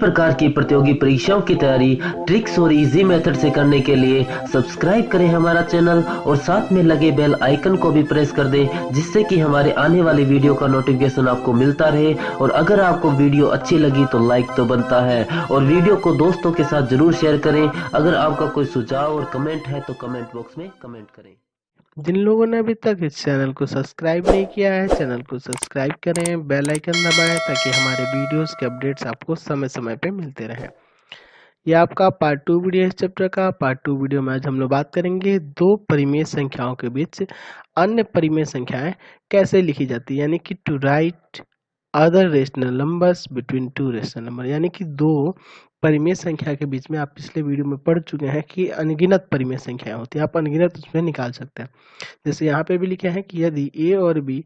प्रकार की प्रतियोगी परीक्षाओं की तैयारी ट्रिक्स और इजी मेथड से करने के लिए सब्सक्राइब करें हमारा चैनल और साथ में लगे बेल आइकन को भी प्रेस कर दें, जिससे कि हमारे आने वाली वीडियो का नोटिफिकेशन आपको मिलता रहे। और अगर आपको वीडियो अच्छी लगी तो लाइक तो बनता है, और वीडियो को दोस्तों के साथ जरूर शेयर करें। अगर आपका कोई सुझाव और कमेंट है तो कमेंट बॉक्स में कमेंट करें। जिन लोगों ने अभी तक इस चैनल को सब्सक्राइब नहीं किया है, चैनल को सब्सक्राइब करें, बेल आइकन दबाएं ताकि हमारे वीडियोस के अपडेट्स आपको समय समय पे मिलते रहें। यह आपका पार्ट 2 वीडियो है इस चैप्टर का। पार्ट 2 वीडियो में आज हम लोग बात करेंगे दो परिमेय संख्याओं के बीच अन्य परिमेय संख्याएं कैसे लिखी जाती है, यानी कि to write other rational numbers between two rational number, यानी कि दो परिमेय संख्या के बीच में आप पिछले वीडियो में पढ़ चुके हैं कि अनगिनत परिमेय संख्याएं होती है, आप अनगिनत उसमें निकाल सकते हैं। जैसे यहाँ पे भी लिखे हैं कि यदि ए और बी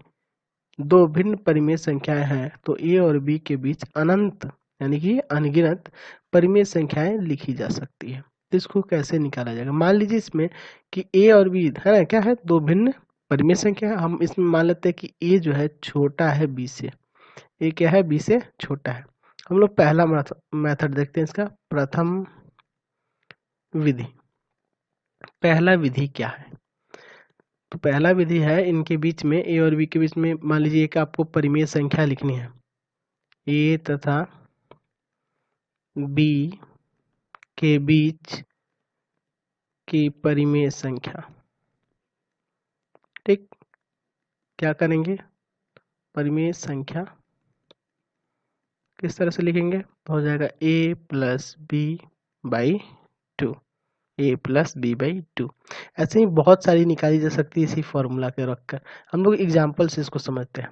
दो भिन्न परिमेय संख्याएं हैं तो ए और बी के बीच अनंत यानी कि अनगिनत परिमेय संख्याएं लिखी जा सकती है। तो इसको कैसे निकाला जाएगा? मान लीजिए इसमें कि ए और बी है ना, क्या है, दो भिन्न परिमेय संख्या है। हम इसमें मान लेते हैं कि ए जो है छोटा है बी से, ए क्या है, बी से छोटा है। हम लोग पहला मेथड देखते हैं इसका, प्रथम विधि। पहला विधि क्या है? तो पहला विधि है इनके बीच में, ए और बी के बीच में मान लीजिए एक आपको परिमेय संख्या लिखनी है, ए तथा बी के बीच की परिमेय संख्या। ठीक, क्या करेंगे, परिमेय संख्या किस तरह से लिखेंगे? तो हो जाएगा A plus B by two, A plus B by two. ऐसे ही बहुत सारी निकाली जा सकती है इसी फॉर्मूला के रखकर। हम लोग एग्जाम्पल से इसको समझते हैं,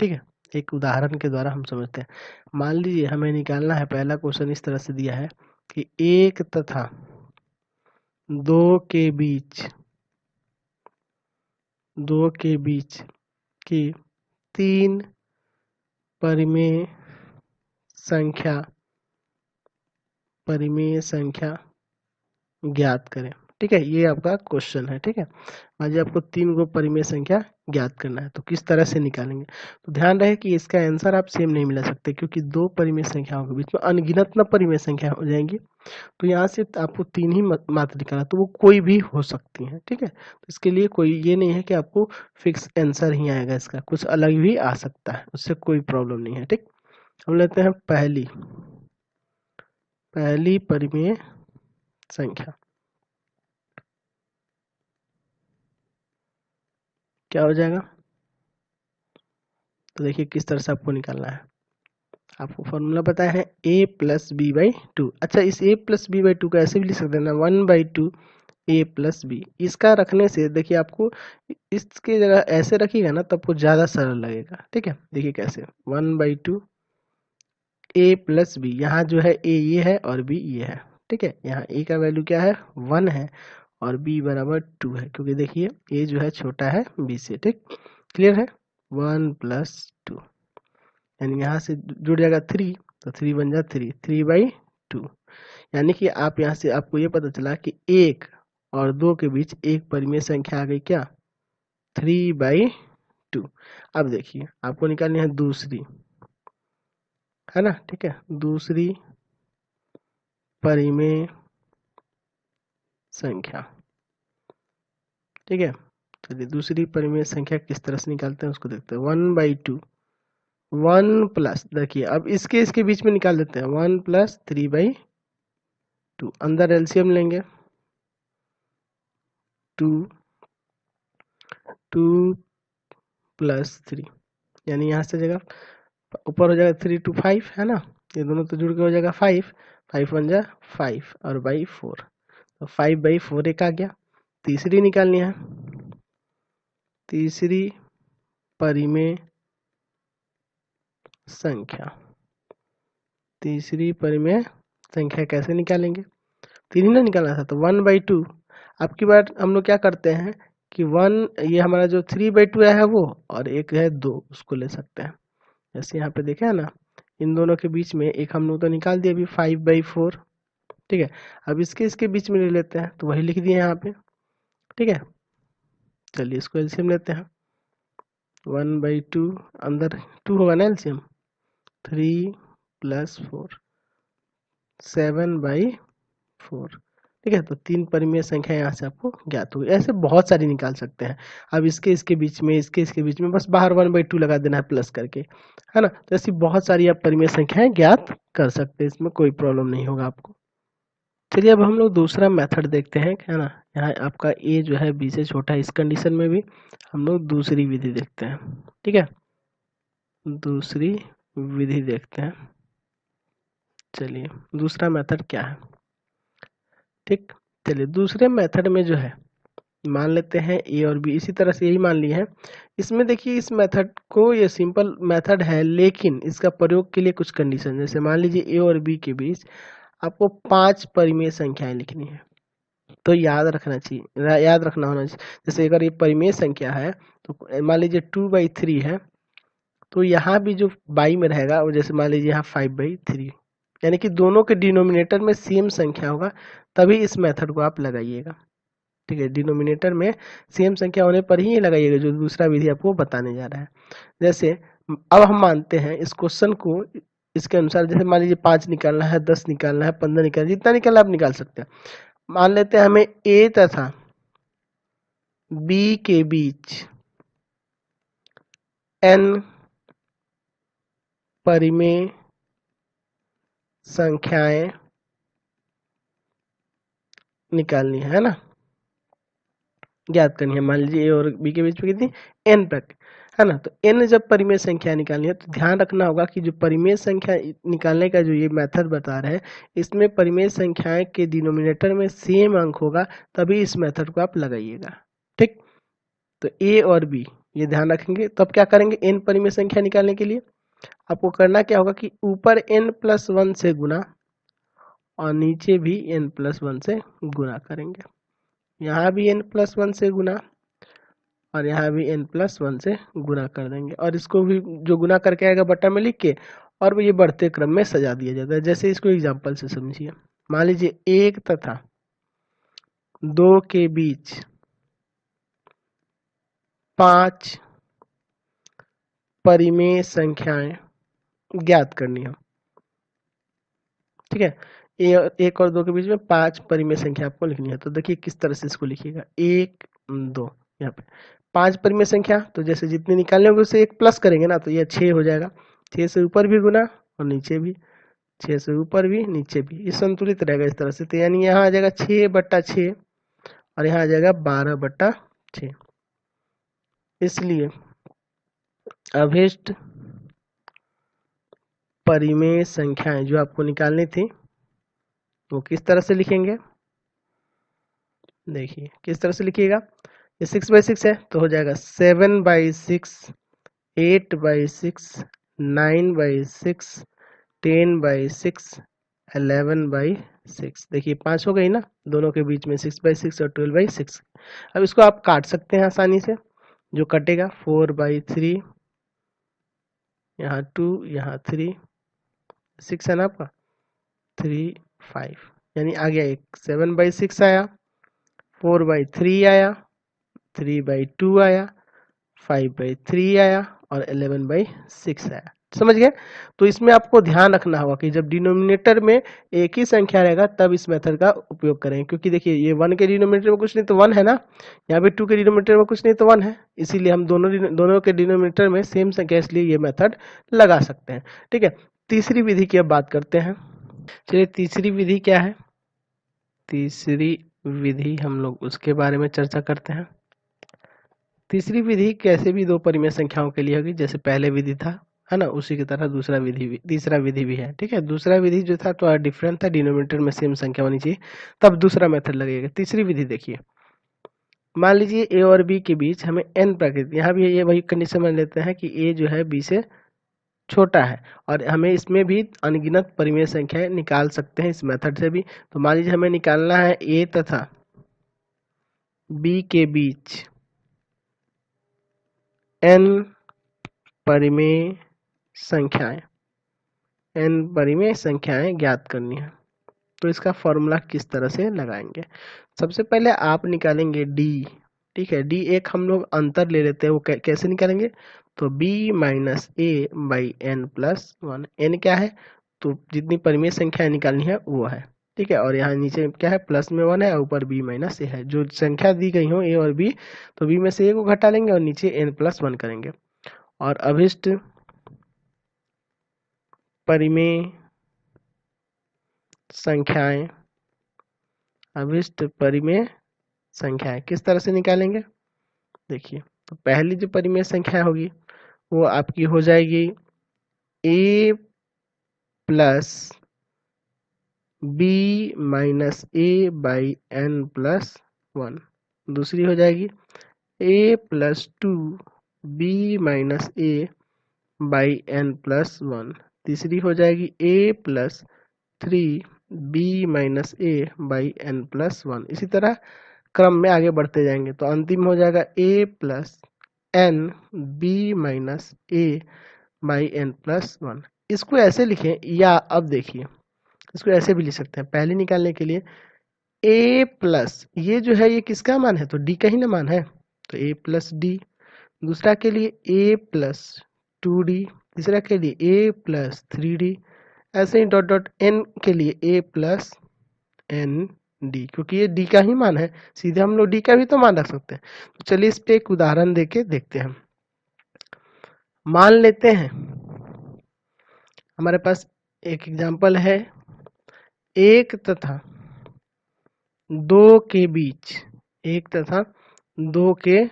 ठीक है, एक उदाहरण के द्वारा हम समझते हैं। मान लीजिए हमें निकालना है, पहला क्वेश्चन इस तरह से दिया है कि एक तथा दो के बीच की तीन परिमेय संख्या ज्ञात करें। ठीक है, ये आपका क्वेश्चन है। ठीक है, आज आपको तीन गो परिमेय संख्या ज्ञात करना है, तो किस तरह से निकालेंगे? तो ध्यान रहे कि इसका आंसर आप सेम नहीं मिला सकते, क्योंकि दो परिमेय संख्याओं के बीच में अनगिनत न परिमेय संख्या हो जाएंगी। तो यहाँ से आपको तीन ही मात्र निकालना, तो वो कोई भी हो सकती है। ठीक है, तो इसके लिए कोई ये नहीं है कि आपको फिक्स आंसर ही आएगा, इसका कुछ अलग भी आ सकता है, उससे कोई प्रॉब्लम नहीं है। ठीक, हम लेते हैं पहली परिमेय संख्या। क्या हो जाएगा? तो देखिए किस तरह से आपको निकालना है। आपको फॉर्मूला पता है, a plus B by two. अच्छा, इस a plus B by two को ऐसे भी लिख सकते हैं ना, 1/2 a प्लस बी। इसका रखने से देखिए आपको इसके जगह ऐसे रखिएगा ना तब आपको ज़्यादा सरल लगेगा। ठीक है, देखिए कैसे, 1/2 a प्लस बी। यहाँ जो है a ये है और b ये है। ठीक है, यहाँ a का वैल्यू क्या है, 1 है, और b बराबर 2 है, क्योंकि देखिए a जो है छोटा है b से। ठीक, क्लियर है, 1 प्लस 2, यानी यहाँ से जुड़ जाएगा 3, तो 3 बन जा 3/2। यानी कि आप यहाँ से आपको ये पता चला कि एक और दो के बीच एक परिमेय संख्या आ गई, क्या, 3/2। अब देखिए आपको निकालनी है दूसरी, है ना। ठीक है, दूसरी परिमेय संख्या। ठीक है, चलिए दूसरी परिमेय संख्या किस तरह से निकालते हैं उसको देखते हैं। 1/2, 1 प्लस, देखिए अब इसके बीच में निकाल देते हैं, 1 प्लस 3/2। अंदर एलसीएम लेंगे, 2 प्लस 3, यानी यहाँ से जगह ऊपर हो जाएगा 3 to 5, है ना, ये दोनों तो जुड़ के हो जाएगा 5, 5 1 जा 5 और बाई 4, तो 5/4 एक आ गया। तीसरी निकालनी है, तीसरी परिमेय संख्या। तीसरी परिमेय संख्या कैसे निकालेंगे? तीन ही ना निकालना था, तो 1/2। अब की बार हम लोग क्या करते हैं कि 1, ये हमारा जो 3/2 है वो, और एक है 2, उसको ले सकते हैं। जैसे यहाँ पे देखे है ना, इन दोनों के बीच में एक हम लोग तो निकाल दिए अभी 5/4। ठीक है, अब इसके बीच में ले लेते हैं, तो वही लिख दिए यहाँ पे। ठीक है, चलिए इसको एलसीएम लेते हैं, 1/2, अंदर 2 होगा ना एलसीएम, 3 + 4, 7/4। ठीक है, तो 3 परिमेय संख्या यहाँ से आपको ज्ञात होगी। ऐसे बहुत सारी निकाल सकते हैं। अब इसके बीच में, इसके बीच में बस बाहर 1/2 लगा देना है प्लस करके, है ना। तो ऐसी बहुत सारी आप परिमेय संख्याएं ज्ञात कर सकते हैं, इसमें कोई प्रॉब्लम नहीं होगा आपको। चलिए अब हम लोग दूसरा मेथड देखते हैं, है ना। यहाँ आपका ए जो है बी से छोटा है, इस कंडीशन में भी हम लोग दूसरी विधि देखते हैं। ठीक है, दूसरी विधि देखते हैं। चलिए दूसरा मेथड क्या है। ठीक, चलिए दूसरे मेथड में जो है मान लेते हैं ए और बी, इसी तरह से यही मान लिए हैं। इसमें देखिए इस मेथड को, ये सिंपल मेथड है लेकिन इसका प्रयोग के लिए कुछ कंडीशन, जैसे मान लीजिए ए और बी के बीच आपको 5 परिमेय संख्याएं लिखनी है, तो याद रखना चाहिए, याद रखना होना चाहिए। जैसे अगर ये परिमेय संख्या है तो मान लीजिए 2/3 है, तो यहाँ भी जो बाई में रहेगा वो, जैसे मान लीजिए यहाँ 5/3, यानी कि दोनों के डिनोमिनेटर में सेम संख्या होगा, तभी इस मेथड को आप लगाइएगा। ठीक है, डिनोमिनेटर में सेम संख्या होने पर ही लगाइएगा, जो दूसरा विधि आपको बताने जा रहा है। जैसे अब हम मानते हैं इस क्वेश्चन को इसके अनुसार, जैसे मान लीजिए 5 निकालना है, 10 निकालना है, 15 निकालना है, जितना निकालना आप निकाल सकते हैं। मान लेते हैं हमें ए तथा बी के बीच n परिमेय संख्याएं निकालनी है ना, ज्ञात करनी है। मान लीजिए ए और बी के बीच में कितनी, n तक, है ना। तो n जब परिमेय संख्या निकालनी है तो ध्यान रखना होगा कि जो परिमेय संख्या निकालने का जो ये मेथड बता रहे हैं, इसमें परिमेय संख्याएं के डिनोमिनेटर में सेम अंक होगा, तभी इस मेथड को आप लगाइएगा। ठीक, तो ए और बी ये ध्यान रखेंगे। तब क्या करेंगे, n परिमेय संख्या निकालने के लिए आपको करना क्या होगा कि ऊपर n+1 से गुना और नीचे भी n+1 से गुना करेंगे। यहाँ भी n+1 से गुना और यहाँ भी n+1 से गुना कर देंगे, और इसको भी जो गुना करके आएगा बटा में लिख के, और ये बढ़ते क्रम में सजा दिया जाता है। जैसे इसको एग्जांपल से समझिए, मान लीजिए 1 तथा 2 के बीच 5 परिमेय संख्याएं ज्ञात करनी है। ठीक है, एक और 2 के बीच में 5 परिमेय संख्या आपको लिखनी है। तो देखिए किस तरह से इसको लिखिएगा, 1 2, यहाँ पे 5 परिमेय संख्या, तो जैसे जितने निकालने होंगे उससे 1 प्लस करेंगे ना, तो ये 6 हो जाएगा। 6 से ऊपर भी गुना और नीचे भी, 6 से ऊपर भी नीचे भी, ये संतुलित रहेगा इस तरह से। तो यानी यहाँ आ जाएगा 6/6 और यहाँ आ जाएगा 12/6। इसलिए अभिष्ट परिमेय संख्याएं जो आपको निकालनी थी वो किस तरह से लिखेंगे, देखिए किस तरह से लिखिएगा। ये 6/6 है तो हो जाएगा 7/6, 8/6, 9/6, 10/6, 11/6। देखिए 5 हो गई ना, दोनों के बीच में 6/6 और 12/6। अब इसको आप काट सकते हैं आसानी से, जो कटेगा 4/3, यहाँ 2, यहाँ 3, 6 है ना आपका, 3 5, यानी आ गया एक 7/6 आया, 4/3 आया, 3/2 आया, 5/3 आया और 11/6 आया। समझ गए। तो इसमें आपको ध्यान रखना होगा कि जब डिनोमिनेटर में एक ही संख्या रहेगा तब इस मेथड का उपयोग करेंगे, क्योंकि देखिए ये 1 के डिनोमिनेटर में कुछ नहीं तो 1 है ना, यहाँ पे 2 के डिनोमिनेटर में कुछ नहीं तो 1 है, इसीलिए हम दोनों के डिनोमिनेटर में सेम संख्या, इसलिए ये मेथड लगा सकते हैं। ठीक है, तीसरी विधि की अब बात करते हैं। चलिए तीसरी विधि क्या है, तीसरी विधि हम लोग उसके बारे में चर्चा करते हैं। तीसरी विधि कैसे भी 2 परिमेय संख्याओं के लिए होगी, जैसे पहले विधि था, है ना, उसी की तरह दूसरा विधि भी, तीसरा विधि भी है। ठीक है, दूसरा विधि जो था तो डिफरेंट था, डिनोमिनेटर में सेम संख्या होनी चाहिए, तब दूसरा मेथड लगेगा। तीसरी विधि देखिए, मान लीजिए ए और बी के बीच हमें n प्राकृत, यहाँ भी ये वही कंडीशन मान लेते हैं कि ए जो है बी से छोटा है, और हमें इसमें भी अनगिनत परिमेय संख्याएं निकाल सकते हैं इस मेथड से भी। तो मान लीजिए हमें निकालना है ए तथा बी के बीच n परिमेय संख्याएं, n परिमेय संख्याएं ज्ञात करनी है। तो इसका फॉर्मूला किस तरह से लगाएंगे, सबसे पहले आप निकालेंगे d। ठीक है, d एक हम लोग अंतर ले लेते हैं, वो कैसे निकालेंगे, तो b - a/n+1, n क्या है तो जितनी परिमेय संख्या निकालनी है वो है, ठीक है। और यहाँ नीचे क्या है, प्लस में 1 है और ऊपर b माइनस ए है। जो संख्या दी गई हो a और b, तो b में से a को घटा लेंगे और नीचे n+1 करेंगे। और अभिष्ट परिमेय संख्याएं, अभिष्ट परिमेय संख्याएं किस तरह से निकालेंगे, देखिए। तो पहली जो परिमेय संख्या होगी वो आपकी हो जाएगी a plus b minus A by n+1। दूसरी हो जाएगी a plus 2b minus A by n+1। तीसरी हो जाएगी a plus 3b minus A by n+1। इसी तरह क्रम में आगे बढ़ते जाएंगे, तो अंतिम हो जाएगा a plus n b minus A by n+1। इसको ऐसे लिखें, या अब देखिए इसको ऐसे भी लिख सकते हैं। पहले निकालने के लिए a प्लस, ये जो है ये किसका मान है, तो d का ही ना मान है, तो a प्लस डी। दूसरा के लिए a प्लस 2d, तीसरा के लिए a प्लस 3d, ऐसे ही डॉट डॉट n के लिए a प्लस एन डी, क्योंकि ये d का ही मान है, सीधे हम लोग d का भी तो मान रख सकते हैं। तो चलिए इस पे एक उदाहरण देके देखते हैं। मान लेते हैं हमारे पास एक एग्जांपल है, 1 तथा 2 के बीच, 1 तथा 2 के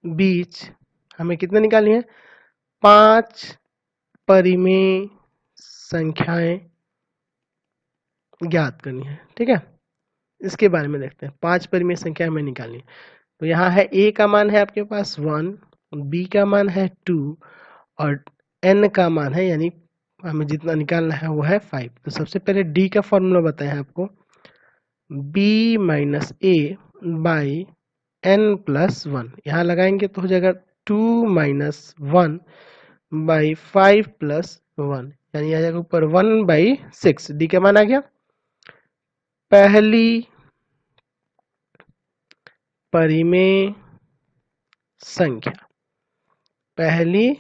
बीच हमें कितने निकालनी है, 5 परिमेय संख्याएं ज्ञात करनी है, ठीक है। इसके बारे में देखते हैं। 5 परिमेय संख्या हमें निकालनी है। तो यहाँ है a का मान है आपके पास 1, b का मान है 2 और n का मान है, यानी हमें जितना निकालना है वो है 5। तो सबसे पहले d का फॉर्मूला बताया है आपको, b minus A by n+1। यहाँ लगाएंगे तो हो जाएगा 2 माइनस 1 बाई 5 प्लस 1, यानी आ जाएगा ऊपर 1/6। डी का मान आ गया। पहली परिमेय संख्या, पहली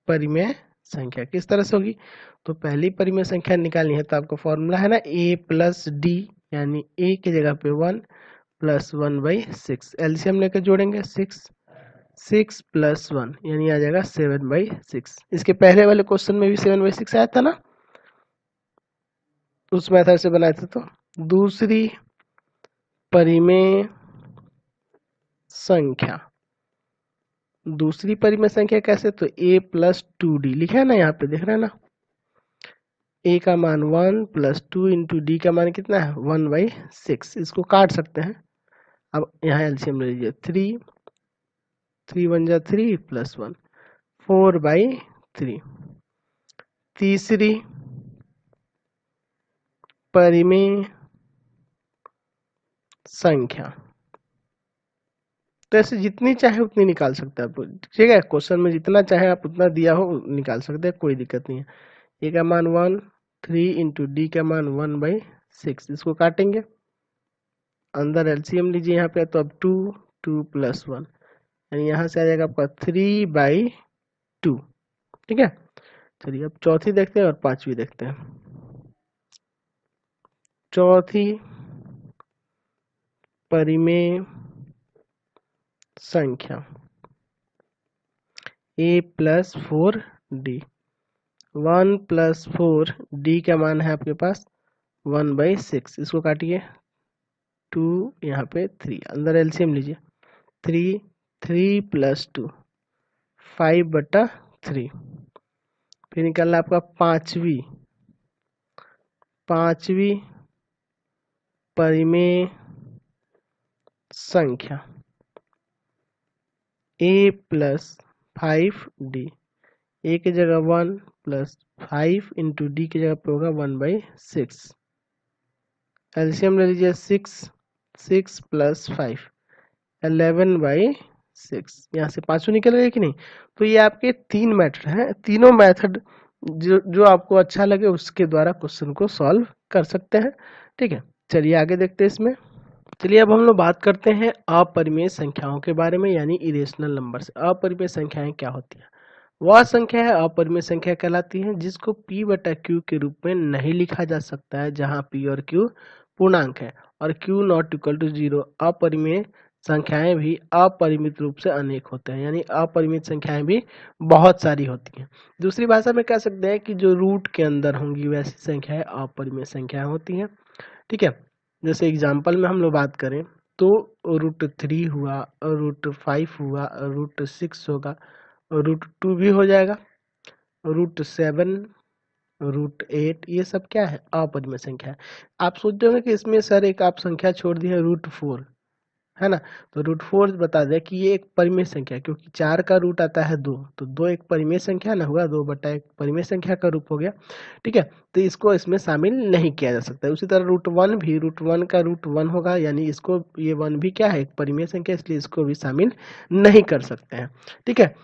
परिमेय संख्या किस तरह से होगी, तो पहली परिमेय संख्या निकालनी है तो आपका फॉर्मूला है ना a प्लस डी, यानी a की जगह पे 1 प्लस 1/6। एलसीएम लेकर जोड़ेंगे 6 प्लस 1, यानी आ जाएगा 7/6। इसके पहले वाले क्वेश्चन में भी 7/6 आया था ना, उस मेथड से बनाए थे। तो दूसरी परिमेय संख्या, दूसरी परिमेय संख्या कैसे, तो a प्लस 2d लिखा है ना, यहाँ पे देख रहे हैं ना, a का मान 1 प्लस 2 इंटू डी का मान कितना है 1/6। इसको काट सकते हैं। अब यहाँ एलसीएम ले लीजिए, 3 1 जा 3 प्लस 1 4/3। तीसरी परिमेय संख्या, तो ऐसे जितनी चाहे उतनी निकाल सकते हैं आप, ठीक है। क्वेश्चन में जितना चाहे आप उतना दिया हो निकाल सकते हैं, कोई दिक्कत नहीं है। ए का मान 1, 3 इंटू डी का मान 1/6। इसको काटेंगे, अंदर एलसीएम लीजिए यहाँ पे, तो अब 2 प्लस 1, यानी यहाँ से आ जाएगा आपका 3/2, ठीक है। चलिए अब चौथी देखते हैं और पांचवी देखते हैं। चौथी परिमेय संख्या a plus 4d, 1 plus 4 d का मान है आपके पास 1/6। इसको काटिए, 2 यहाँ पे 3, अंदर एलसीएम लीजिए, 3 प्लस 2 5/3। फिर निकलना आपका पांचवी परिमेय संख्या a प्लस 5d, a की जगह 1 प्लस 5 इंटू डी की जगह पे होगा 1/6। एलसीएम ले लीजिए, 6 प्लस 5 11/6। यहाँ से पांचों निकल गए कि नहीं। तो ये आपके 3 मेथड हैं, तीनों मेथड जो आपको अच्छा लगे उसके द्वारा क्वेश्चन को सॉल्व कर सकते हैं, ठीक है। चलिए आगे देखते हैं इसमें। चलिए अब हम लोग बात करते हैं अपरिमेय संख्याओं के बारे में, यानी इरेशनल नंबर से। अपरिमेय संख्याएं क्या होती हैं। वह संख्या है अपरिमेय संख्या कहलाती है जिसको p बटा q के रूप में नहीं लिखा जा सकता है, जहां p और q पूर्णांक है और q नॉट इक्वल टू 0। अपरिमेय संख्याएं भी अपरिमित रूप से अनेक होते हैं, यानी अपरिमित संख्याएं भी बहुत सारी होती हैं। दूसरी भाषा में कह सकते हैं कि जो रूट के अंदर होंगी वैसी संख्याएं अपरिमेय संख्याएं होती हैं। ठीक है, जैसे एग्जाम्पल में हम लोग बात करें तो √3 हुआ, √5 हुआ, √6 होगा, √2 भी हो जाएगा, √7, √8, ये सब क्या है? अपरिमेय संख्या है। आप सोचते होंगे कि इसमें सर एक आप संख्या छोड़ दी है √4, है ना, तो √4 बता दें कि ये एक परिमेय संख्या है, क्योंकि 4 का रूट आता है 2, तो 2 एक परिमेय संख्या ना हुआ, 2 बटा एक परिमेय संख्या का रूप हो गया। ठीक है, तो इसको इसमें शामिल नहीं किया जा सकता है। उसी तरह √1 भी, √1 का √1 होगा, यानी इसको, ये 1 भी क्या है? एक परिमेय संख्या, इसलिए इसको भी शामिल नहीं कर सकते हैं। ठीक है,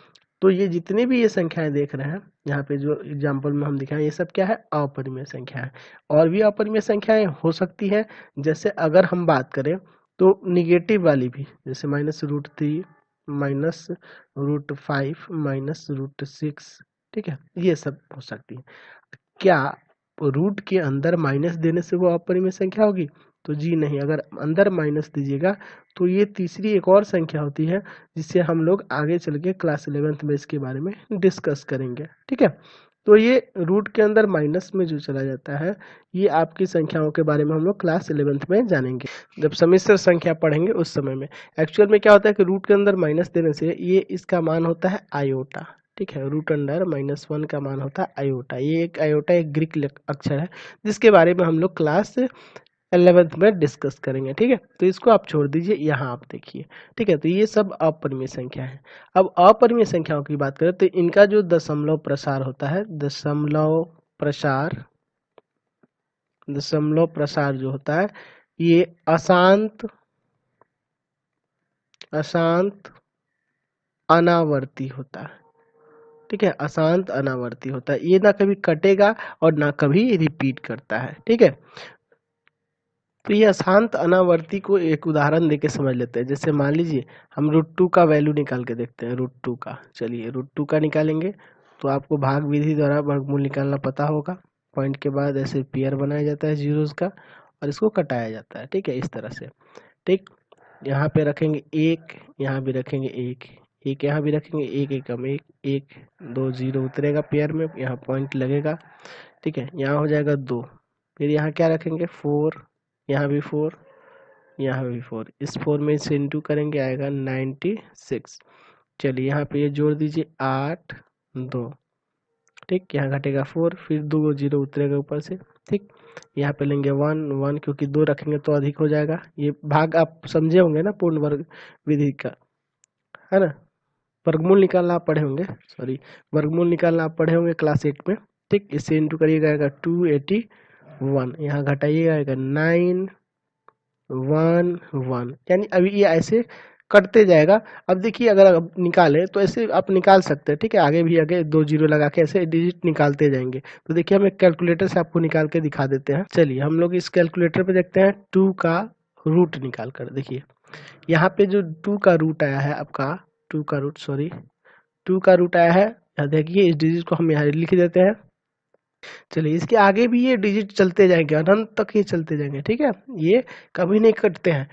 तो ये जितने भी ये संख्याएं देख रहे हैं यहाँ पे जो एग्जाम्पल में हम दिखाएं, ये सब क्या है? अपरिमेय संख्या है। और भी अपरिमेय संख्याएं हो सकती है, जैसे अगर हम बात करें तो निगेटिव वाली भी, जैसे -√3, -√5, -√6। ठीक है, ये सब हो सकती है। क्या रूट के अंदर माइनस देने से वो अपरिमेय संख्या होगी? तो जी नहीं। अगर अंदर माइनस दीजिएगा तो ये तीसरी एक और संख्या होती है, जिससे हम लोग आगे चल के क्लास 11th में इसके बारे में डिस्कस करेंगे। ठीक है, तो ये रूट के अंदर माइनस में जो चला जाता है, ये आपकी संख्याओं के बारे में हम लोग क्लास 11th में जानेंगे, जब सम्मिश्र संख्या पढ़ेंगे उस समय में। एक्चुअल में क्या होता है कि रूट के अंदर माइनस देने से ये इसका मान होता है आयोटा। ठीक है, रूट अंडर -1 का मान होता है आयोटा। ये एक आयोटा एक ग्रीक अक्षर है, जिसके बारे में हम लोग क्लास 11th में डिस्कस करेंगे। ठीक है, तो इसको आप छोड़ दीजिए, यहाँ आप देखिए। ठीक है, तो ये सब अपरिमेय संख्या है। अब अपरिमेय संख्याओं की बात करें तो इनका जो दशमलव प्रसार होता है, दशमलव प्रसार जो होता है, ये अशांत अनावर्ती होता है। ठीक है, अशांत अनावर्ती होता है, ये ना कभी कटेगा और ना कभी रिपीट करता है। ठीक है, तो ये अशांत अनावर्ती को एक उदाहरण देके समझ लेते हैं। जैसे मान लीजिए हम √2 का वैल्यू निकाल के देखते हैं, √2 का। चलिए √2 का निकालेंगे तो आपको भाग विधि द्वारा वर्गमूल निकालना पता होगा। पॉइंट के बाद ऐसे पेयर बनाया जाता है जीरोस का और इसको कटाया जाता है। ठीक है, इस तरह से। ठीक, यहाँ पे रखेंगे 1, यहाँ भी रखेंगे 1, 1 यहाँ भी रखेंगे, 1 एकम 1, 1 2 0 उतरेगा पेयर में, यहाँ पॉइंट लगेगा। ठीक है, यहाँ हो जाएगा 2, फिर यहाँ क्या रखेंगे 4, यहाँ भी 4, यहाँ भी 4, इस 4 में से इंटू करेंगे आएगा 96। चलिए यहाँ पे ये जोड़ दीजिए 8 2। ठीक, यहाँ घटेगा 4, फिर 2 0 उतरेगा ऊपर से। ठीक, यहाँ पे लेंगे 1 1, क्योंकि 2 रखेंगे तो अधिक हो जाएगा। ये भाग आप समझे होंगे ना पूर्ण वर्ग विधि का, है ना। वर्गमूल निकालना आप पढ़े होंगे, सॉरी, वर्गमूल निकालना आप पढ़े होंगे क्लास 8 में। ठीक, इससे इंटू करिएगा आएगा 281, यहाँ घटाइएगा आएगा 9 1 1, यानी अभी ये ऐसे कटते जाएगा। अब देखिए अगर आप निकालें तो ऐसे आप निकाल सकते हैं। ठीक है, आगे भी आगे 2 0 लगा के ऐसे डिजिट निकालते जाएंगे। तो देखिए हम एक कैलकुलेटर से आपको निकाल के दिखा देते हैं। चलिए हम लोग इस कैलकुलेटर पे देखते हैं 2 का रूट निकाल कर। देखिए यहाँ पे जो 2 का रूट आया है आपका, 2 का रूट आया है। देखिए इस डिजिट को हम यहाँ लिख देते हैं। चलिए इसके आगे भी ये डिजिट चलते जाएंगे, अनंत तक ये चलते जाएंगे। ठीक है, ये कभी नहीं कटते हैं,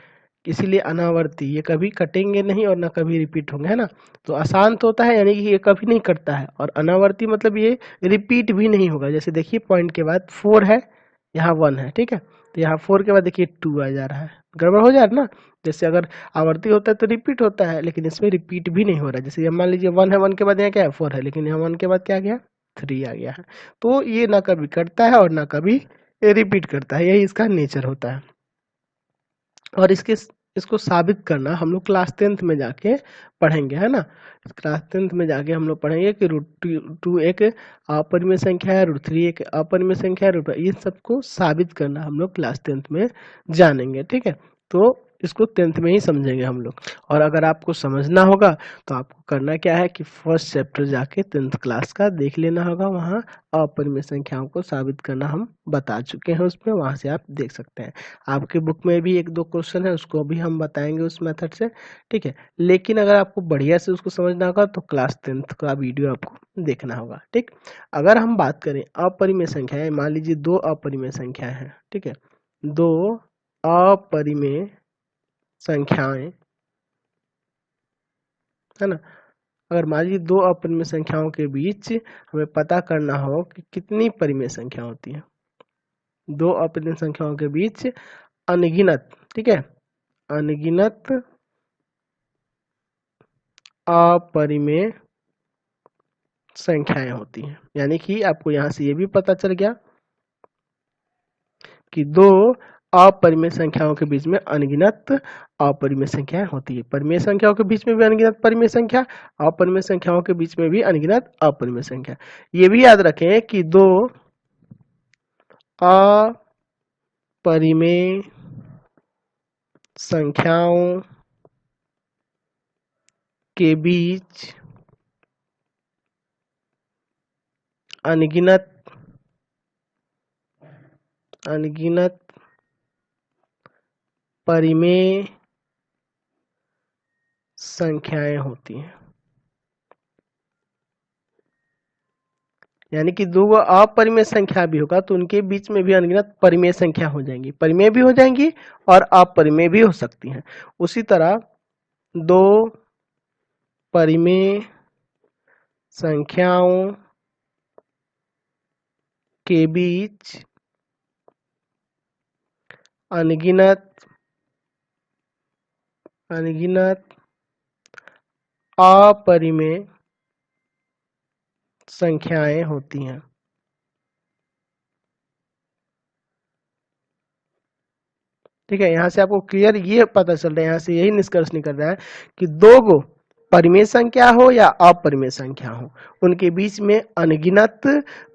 इसीलिए अनावर्ती, ये कभी कटेंगे नहीं और ना कभी रिपीट होंगे, है ना। तो अशांत होता है यानी कि ये कभी नहीं कटता है, और अनावर्ती मतलब ये रिपीट भी नहीं होगा। जैसे देखिए पॉइंट के बाद 4 है, यहाँ 1 है। ठीक है, तो यहाँ 4 के बाद देखिए 2 आ जा रहा है, गड़बड़ हो जा रहा है ना। जैसे अगर आवर्ती होता है तो रिपीट होता है, लेकिन इसमें रिपीट भी नहीं हो रहा है। जैसे मान लीजिए 1 है, 1 के बाद यहाँ क्या है 4 है, लेकिन यहाँ 1 के बाद क्या आ गया 3 आ गया है। तो ये ना कभी कटता है और ना कभी रिपीट करता है, यही इसका नेचर होता है। और इसको साबित करना हम लोग क्लास 10th में जाके पढ़ेंगे, है ना। क्लास 10th में जाके हम लोग पढ़ेंगे कि √2 एक अपरिमेय संख्या है, √3 एक अपरिमेय संख्या है, ये सबको साबित करना हम लोग क्लास 10th में जानेंगे। ठीक है, तो इसको 10th में ही समझेंगे हम लोग। और अगर आपको समझना होगा तो आपको करना क्या है कि फर्स्ट चैप्टर जाके 10th क्लास का देख लेना होगा, वहाँ अपरिमेय संख्याओं को साबित करना हम बता चुके हैं उसमें, वहाँ से आप देख सकते हैं। आपके बुक में भी 1-2 क्वेश्चन है, उसको भी हम बताएंगे उस मेथड से, ठीक है। लेकिन अगर आपको बढ़िया से उसको समझना होगा तो क्लास 10th का वीडियो आपको देखना होगा, ठीक। अगर हम बात करें अपरिमेय संख्याएं, मान लीजिए 2 अपरिमेय संख्याएं हैं, ठीक है, 2 अपरिमेय संख्याएं, है ना। अगर मान लीजिए 2 अपरिमेय संख्याओं के बीच हमें पता करना हो कि कितनी परिमेय संख्या होती है, 2 अपरिमेय संख्याओं के बीच अनगिनत, ठीक है, अनगिनत अपरिमेय संख्याएं होती हैं। यानी कि आपको यहां से ये भी पता चल गया कि 2 अपरिमेय संख्याओं के बीच में अनगिनत अपरिमेय संख्याएं होती है। परिमेय संख्याओं के बीच में भी अनगिनत परिमेय संख्या, अपरिमेय संख्याओं के बीच में भी अनगिनत अपरिमेय संख्या। ये भी याद रखें कि 2 अपरिमेय संख्याओं के बीच अनगिनत परिमेय संख्याएं होती हैं। यानी कि 2 अपरिमेय संख्या भी होगा तो उनके बीच में भी अनगिनत परिमेय संख्या हो जाएंगी, परिमेय भी हो जाएंगी और अपरिमेय भी हो सकती हैं। उसी तरह 2 परिमेय संख्याओं के बीच अनगिनत अपरिमेय संख्याएं होती हैं। ठीक है, यहां से आपको क्लियर ये पता चल रहा है, यहां से यही निष्कर्ष निकल रहा है कि 2 परिमेय संख्या हो या अपरिमेय संख्या हो, उनके बीच में अनगिनत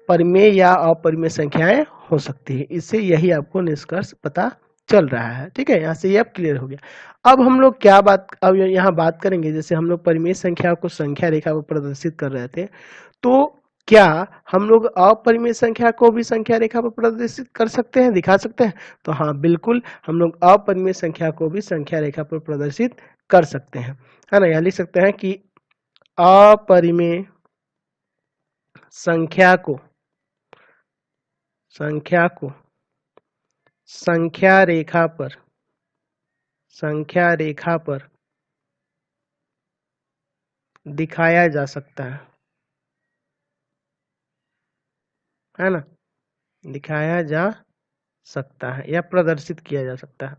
परिमेय या अपरिमेय संख्याएं हो सकती है। इससे यही आपको निष्कर्ष पता चल रहा है। ठीक है, यहाँ से ये अब क्लियर हो गया। अब हम लोग क्या बात अब यहाँ बात करेंगे, जैसे हम लोग परिमेय संख्या को संख्या रेखा पर प्रदर्शित कर रहे थे, तो क्या हम लोग अपरिमेय संख्या को भी संख्या रेखा पर प्रदर्शित कर सकते हैं, दिखा सकते हैं? तो हाँ बिल्कुल, हम लोग अपरिमेय संख्या को भी संख्या रेखा पर प्रदर्शित कर सकते हैं, है ना। यहाँ लिख सकते हैं कि अपरिमेय संख्या को संख्या रेखा पर दिखाया जा सकता है ना, दिखाया जा सकता है या प्रदर्शित किया जा सकता है।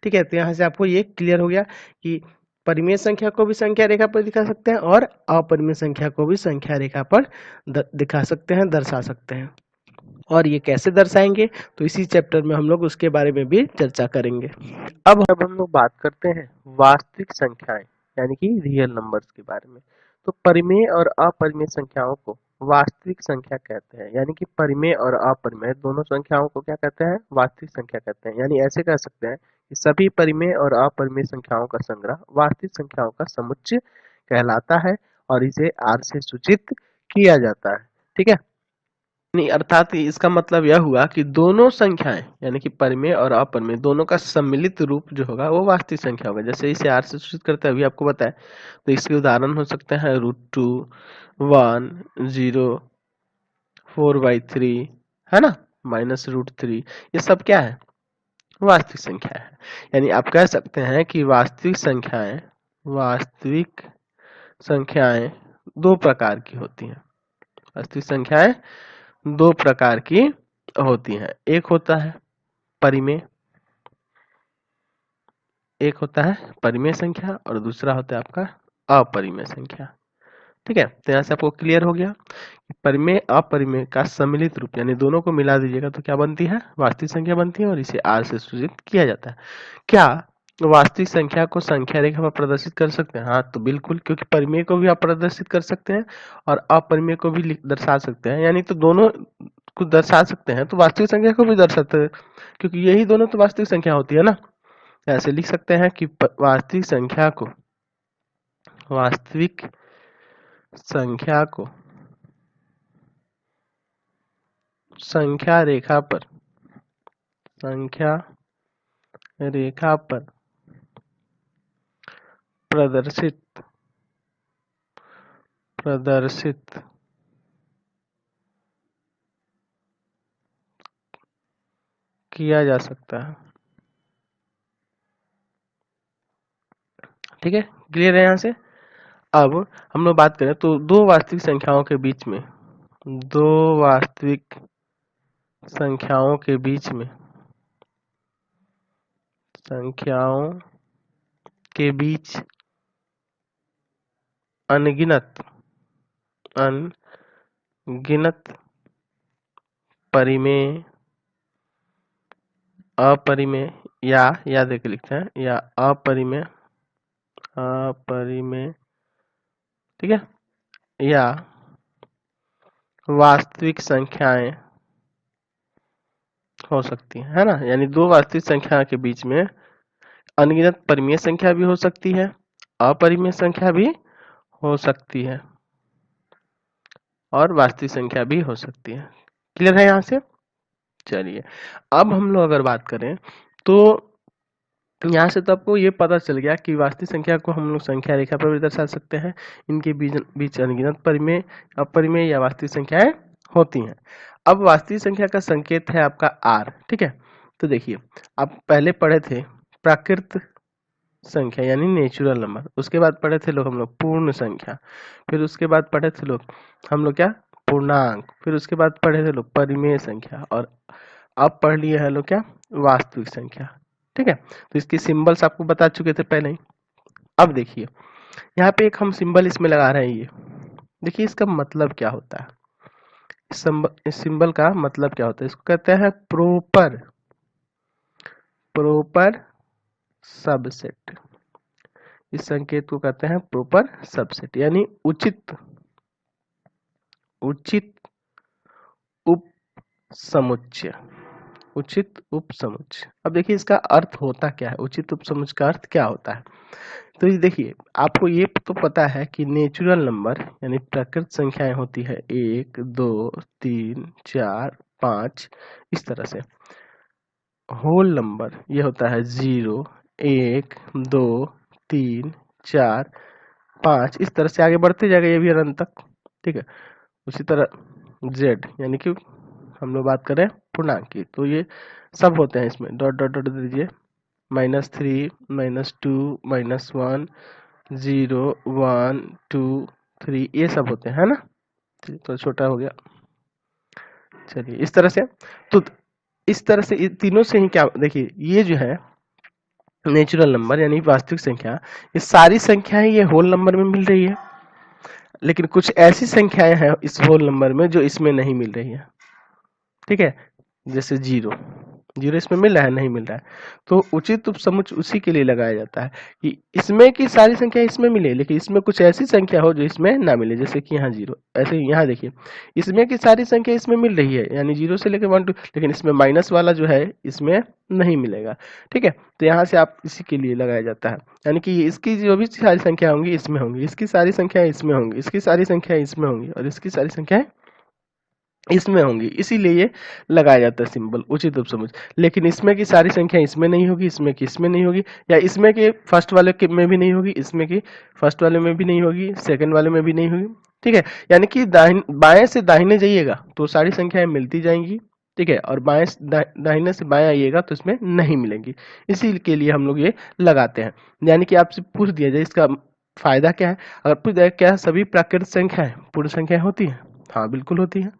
ठीक है, तो यहाँ से आपको ये क्लियर हो गया कि परिमेय संख्या को भी संख्या रेखा पर दिखा सकते हैं और अपरिमेय संख्या को भी संख्या रेखा पर दिखा सकते हैं, दर्शा सकते हैं। और ये कैसे दर्शाएंगे, तो इसी चैप्टर में हम लोग उसके बारे में भी चर्चा करेंगे। अब हम लोग बात करते हैं वास्तविक संख्याएं यानी कि रियल नंबर्स के बारे में। तो परिमेय और अपरिमेय संख्याओं को वास्तविक संख्या कहते हैं, यानी कि परिमेय और अपरिमेय दोनों संख्याओं को क्या कहते हैं, वास्तविक संख्या कहते हैं। यानी ऐसे कह सकते हैं कि सभी परिमेय और अपरिमेय संख्याओं का संग्रह वास्तविक संख्याओं का समुच्चय कहलाता है और इसे आर से सूचित किया जाता है। ठीक है, अर्थात इसका मतलब यह हुआ कि दोनों संख्याएं यानी कि परिमेय और अपरिमेय दोनों का सम्मिलित रूप जो होगा वो वास्तविक संख्या होगा। जैसे इसे आर से सूचित करते हैं, अभी आपको बताया, तो इसके उदाहरण हो सकते हैं √2, 1, 0, 4/3, है ना, -√3, ये सब क्या है, वास्तविक संख्या है। यानी आप कह सकते हैं कि वास्तविक संख्याएं 2 प्रकार की होती हैं। वास्तविक संख्याएं 2 प्रकार की होती हैं। एक होता है परिमेय संख्या और दूसरा होता है आपका अपरिमेय संख्या। ठीक है, तो यहाँ से आपको क्लियर हो गया कि परिमेय अपरिमेय का सम्मिलित रूप यानी दोनों को मिला दीजिएगा तो क्या बनती है, वास्तविक संख्या बनती है और इसे आर से सूचित किया जाता है। क्या वास्तविक संख्या को संख्या रेखा पर प्रदर्शित कर सकते हैं? हाँ, तो बिल्कुल, क्योंकि परिमेय को भी आप प्रदर्शित कर सकते हैं और अपरिमेय को भी दर्शा सकते हैं, यानी तो दोनों को दर्शा सकते हैं तो वास्तविक संख्या को भी दर्शाते हैं, क्योंकि यही दोनों तो वास्तविक संख्या होती है ना। ऐसे लिख सकते हैं कि वास्तविक संख्या को संख्या रेखा पर प्रदर्शित किया जा सकता है। ठीक है, क्लियर है यहाँ से। अब हम लोग बात करें तो दो वास्तविक संख्याओं के बीच में अनगिनत परिमेय अपरिमेय या देख लिखते हैं या अपरिमेय ठीक है, या वास्तविक संख्याएं हो सकती है ना। यानी दो वास्तविक संख्या के बीच में अनगिनत परिमेय संख्या भी हो सकती है, अपरिमेय संख्या भी हो सकती है और वास्तविक संख्या भी हो सकती है। क्लियर है यहाँ से। चलिए अब हम लोग अगर बात करें तो यहाँ से तो आपको ये पता चल गया कि वास्तविक संख्या को हम लोग संख्या रेखा पर भी दर्शा सकते हैं। इनके बीच अनगिनत परिमेय अपरिमेय या वास्तविक संख्याएं होती हैं। अब वास्तविक संख्या का संकेत है आपका आर। ठीक है, तो देखिए आप पहले पढ़े थे प्राकृत संख्या यानी नेचुरल नंबर, उसके बाद पढ़े थे लोग हम लोग पूर्ण संख्या, फिर उसके बाद पढ़े थे लोग हम लोग क्या पूर्णांक, फिर उसके बाद पढ़े थे लोग परिमेय संख्या, और अब पढ़ लिए हैं लोग क्या वास्तविक संख्या। ठीक है, तो इसके सिंबल्स आपको बता चुके थे पहले ही। अब देखिए यहाँ पे एक हम सिंबल इसमें लगा रहे हैं, ये देखिए इसका मतलब क्या होता है। इस सिंबल का मतलब क्या होता है, इसको कहते हैं प्रोपर सबसेट। इस संकेत को कहते हैं प्रोपर सबसेट यानी उचित उपसमुच्चय। अब देखिए इसका अर्थ होता क्या है, उचित उपसमुच्चय का अर्थ क्या होता है। तो ये देखिए आपको ये तो पता है कि नेचुरल नंबर यानी प्राकृत संख्याएं होती है 1 2 3 4 5 इस तरह से। होल नंबर ये होता है 0 1 2 3 4 5 इस तरह से आगे बढ़ते जाएगा ये भी अनंत तक। ठीक है, उसी तरह जेड यानी कि हम लोग बात करें पूर्णांक की तो ये सब होते हैं इसमें डॉट डॉट डॉट दीजिए -3 -2 -1 0 1 2 3 ये सब होते हैं, है ना। तो छोटा हो गया। चलिए इस तरह से, तो इस तरह से तीनों से ही क्या देखिए ये जो है नेचुरल नंबर यानी वास्तविक संख्या, ये सारी संख्याएं ये होल नंबर में मिल रही है, लेकिन कुछ ऐसी संख्याएं हैं इस होल नंबर में जो इसमें नहीं मिल रही है। ठीक है, जैसे 0 इसमें मिल रहा है नहीं मिल रहा है, तो उचित उपसमुच्चय उसी के लिए लगाया जाता है कि इसमें की सारी संख्या इसमें मिले लेकिन इसमें कुछ ऐसी संख्या हो जो इसमें ना मिले, जैसे कि यहाँ 0। ऐसे ही यहाँ देखिए इसमें की सारी संख्या इसमें मिल रही है यानी 0 से लेकर 1 2, लेकिन इसमें माइनस वाला जो है इसमें नहीं मिलेगा। ठीक है, तो यहाँ से आप इसी के लिए लगाया जाता है, यानी कि इसकी जो भी सारी संख्या होंगी इसमें होंगी, इसकी सारी संख्या इसमें होंगी, इसकी सारी संख्या इसमें होंगी और इसकी सारी संख्याएं इसमें होंगी, इसीलिए ये लगाया जाता है सिंबल उचित उपसमुच्चय। लेकिन इसमें की सारी संख्या इसमें नहीं होगी, इसमें की इसमें नहीं होगी, या इसमें के फर्स्ट वाले के में भी नहीं होगी, इसमें की फर्स्ट वाले में भी नहीं होगी, सेकंड वाले में भी नहीं होगी। ठीक है, यानी कि बाएं से दाहिने जाइएगा तो सारी संख्याएं मिलती जाएंगी। ठीक है, और बाएं दाहिने से बाएं आइएगा तो इसमें नहीं मिलेंगी, इसी के लिए हम लोग ये लगाते हैं। यानी कि आपसे पूछ दिया जाए इसका फायदा क्या है, अगर पूछ जाए क्या सभी प्राकृतिक संख्याएं पूर्ण संख्याएं होती है, हाँ बिल्कुल होती है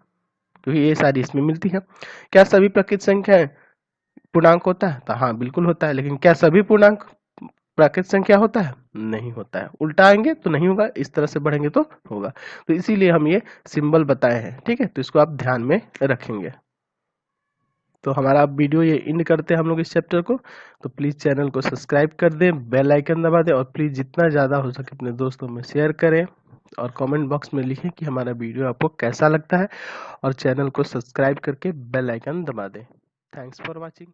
क्योंकि ये सारी इसमें मिलती है। क्या सभी प्राकृतिक संख्याएं पूर्णांक होता है, तो हाँ बिल्कुल होता है, लेकिन क्या सभी पूर्णांक प्राकृतिक संख्या होता है, नहीं होता है। उल्टा आएंगे तो नहीं होगा, इस तरह से बढ़ेंगे तो होगा, तो इसीलिए हम ये सिंबल बताए हैं। ठीक है, तो इसको आप ध्यान में रखेंगे। तो हमारा वीडियो ये एंड करते हैं हम लोग इस चैप्टर को, तो प्लीज चैनल को सब्सक्राइब कर दें, बेल आइकन दबा दें और प्लीज जितना ज़्यादा हो सके अपने दोस्तों में शेयर करें और कमेंट बॉक्स में लिखें कि हमारा वीडियो आपको कैसा लगता है और चैनल को सब्सक्राइब करके बेल आइकन दबा दें। Thanks for watching.